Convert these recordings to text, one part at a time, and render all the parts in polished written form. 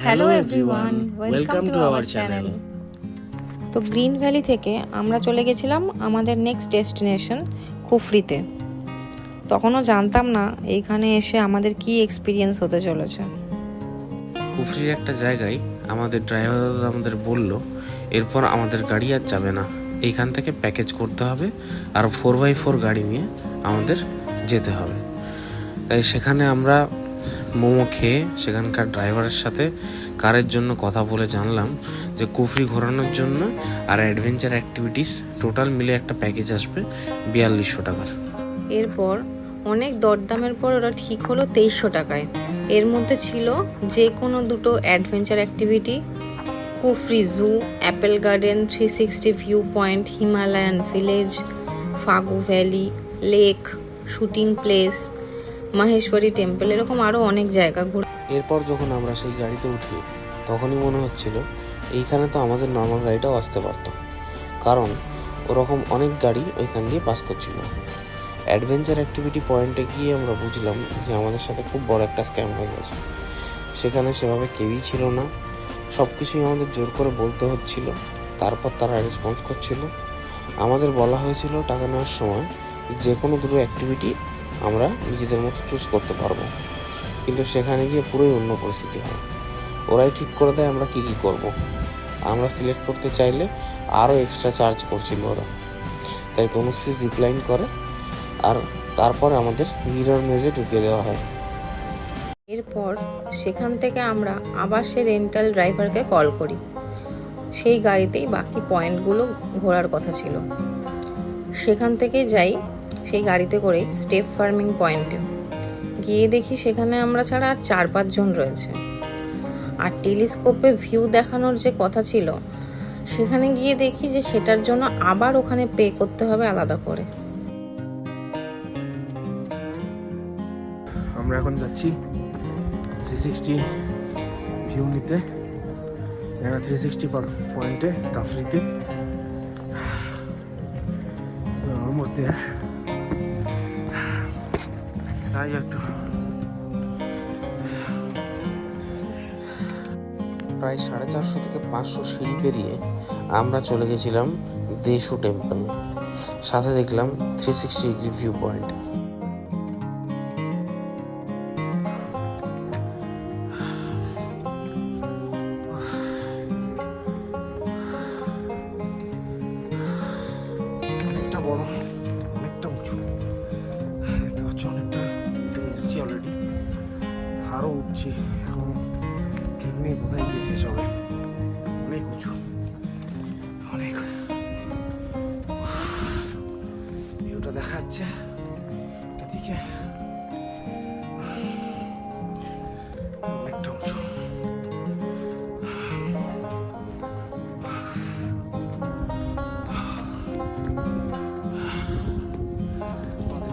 Hello everyone, welcome to our channel. তো green valley থেকে আমরা চলে গেছিলাম আমাদের নেক্সট ডেস্টিনেশন কুফরিতে। তখনও জানতাম না এইখানে এসে আমাদের কি এক্সপিরিয়েন্স হতে চলেছে। কুফরির একটা জায়গায় আমাদের ড্রাইভার আমাদের বলল এরপর আমাদের গাড়ি আর যাবে না, এইখান থেকে প্যাকেজ করতে হবে আর 4x4 গাড়ি নিয়ে আমাদের যেতে হবে। তাই সেখানে আমরা মোমো খেয়ে সেখানকার ড্রাইভারের সাথে কারের জন্য কথা বলে জানলাম যে কুফরি ঘোরানোর জন্য আর অ্যাডভেঞ্চার অ্যাক্টিভিটিস টোটাল মিলে একটা প্যাকেজ আসবে 4200 টাকার। এরপর অনেক দরদামের পর ওরা ঠিক হলো 2300 টাকায়। এর মধ্যে ছিল যে কোনো দুটো adventure activity, Kufri zoo, apple garden, 360 view point, Himalayan village, Fagu valley, lake, shooting place, Maheshwari temple, এরকম আরও অনেক জায়গা ঘুরে। এরপর যখন আমরা সেই গাড়িতে উঠি তখনই মনে হচ্ছিল এইখানে তো আমাদের নর্মাল গাড়িটাও আসতে পারতো, কারণ ওরকম অনেক গাড়ি ওইখান দিয়ে পাস করছিল। অ্যাডভেঞ্চার অ্যাক্টিভিটি পয়েন্টে গিয়ে আমরা বুঝলাম যে আমাদের সাথে খুব বড় একটা স্ক্যাম হয়ে গেছে। সেখানে সেভাবে কেউই ছিল না, সব কিছুই আমাদের জোর করে বলতে হচ্ছিল, তারপর তারা রেসপন্স করছিল। আমাদের বলা হয়েছিল টাকা নেওয়ার সময় যে কোনো দুটো অ্যাক্টিভিটি আমরা নিজেদের মতো চুজ করতে পারবো, কিন্তু সেখানে গিয়ে পুরোই অন্য পরিস্থিতি হয়। ওরাই ঠিক করে দেয় আমরা কী করব। আমরা সিলেক্ট করতে চাইলে আরও এক্সট্রা চার্জ করছিল ওরা। তাই তনুশ্রী জিপলাইন করে আর তারপর আমাদের মিরর মেজে ঢুকিয়ে দেওয়া হয়। এরপর সেখান থেকে আমরা আবার সে রেন্টাল ড্রাইভারকে কল করি। সেই গাড়িতেই বাকি পয়েন্টগুলো ঘোরার কথা ছিল। সেখান থেকে যাই সেই গাড়িতে করেই স্টেপ ফার্মিং পয়েন্টে গিয়ে দেখি সেখানে আমরা ছাড়া আর 4-5 জন রয়েছে। আর টেলিস্কোপে ভিউ দেখানোর যে কথা ছিল সেখানে গিয়ে দেখি যে সেটার জন্য আবার ওখানে পে করতে হবে আলাদা করে। আমরা এখন যাচ্ছি 360 ভিউ নিতে, 360 পয়েন্টে কাফরিতে। Almost there. তাই একটু প্রায় 450 থেকে 500 সিঁড়ি পেরিয়ে আমরা চলে গেছিলাম দেশু টেম্পল, সাথে দেখলাম 360 ডিগ্রি ভিউ পয়েন্ট। অনেকটা বড়, অনেকটা উঁচু, দেখতে পাচ্ছি অনেকটা উঠে এসেছি অলরেডি, আরও উঠছি, এখন ঠিক নেই কোথায় গিয়ে শেষ হবে। অনেক উঁচু, অনেক ভিউটা দেখা যাচ্ছে এদিকে, অনেকটা উঁচু।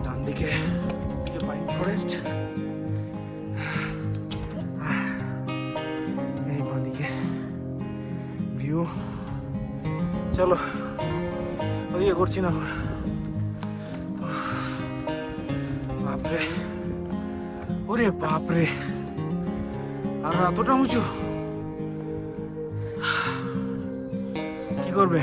ডান দিকে পাইন ফরেস্ট, এই বাঁ দিকে ভিউ। চলো ওদিকে করছি না, বাপরে, ওরে বাপরে, আর এতটা উঁচু কি করবে?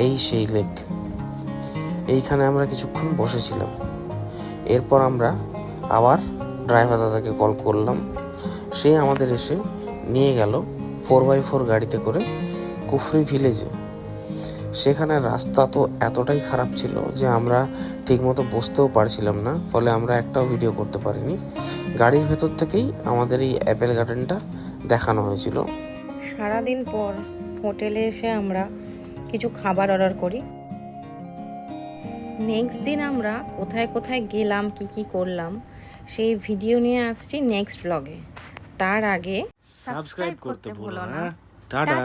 এই সেই লেক, এইখানে আমরা কিছুক্ষণ বসেছিলাম। এরপর আমরা আবার ড্রাইভার দাদাকে কল করলাম, সে আমাদের এসে নিয়ে গেল 4x4 গাড়িতে করে কুফরি ভিলেজে। সেখানে রাস্তা তো এতটাই খারাপ ছিল যে আমরা ঠিকমতো বসতেও পারছিলাম না, ফলে আমরা একটাও ভিডিও করতে পারিনি। গাড়ির ভেতর থেকেই আমাদের এই অ্যাপেল গার্ডেনটা দেখানো হয়েছিল। সারাদিন পর হোটেলে এসে আমরা কিছু খাবার অর্ডার করি। নেক্সট দিন আমরা কোথায় কোথায় গেলাম, কি কি করলাম সেই ভিডিও নিয়ে আসছি নেক্সট ব্লগে। তার আগে সাবস্ক্রাইব করতে ভুলো না। টাটা।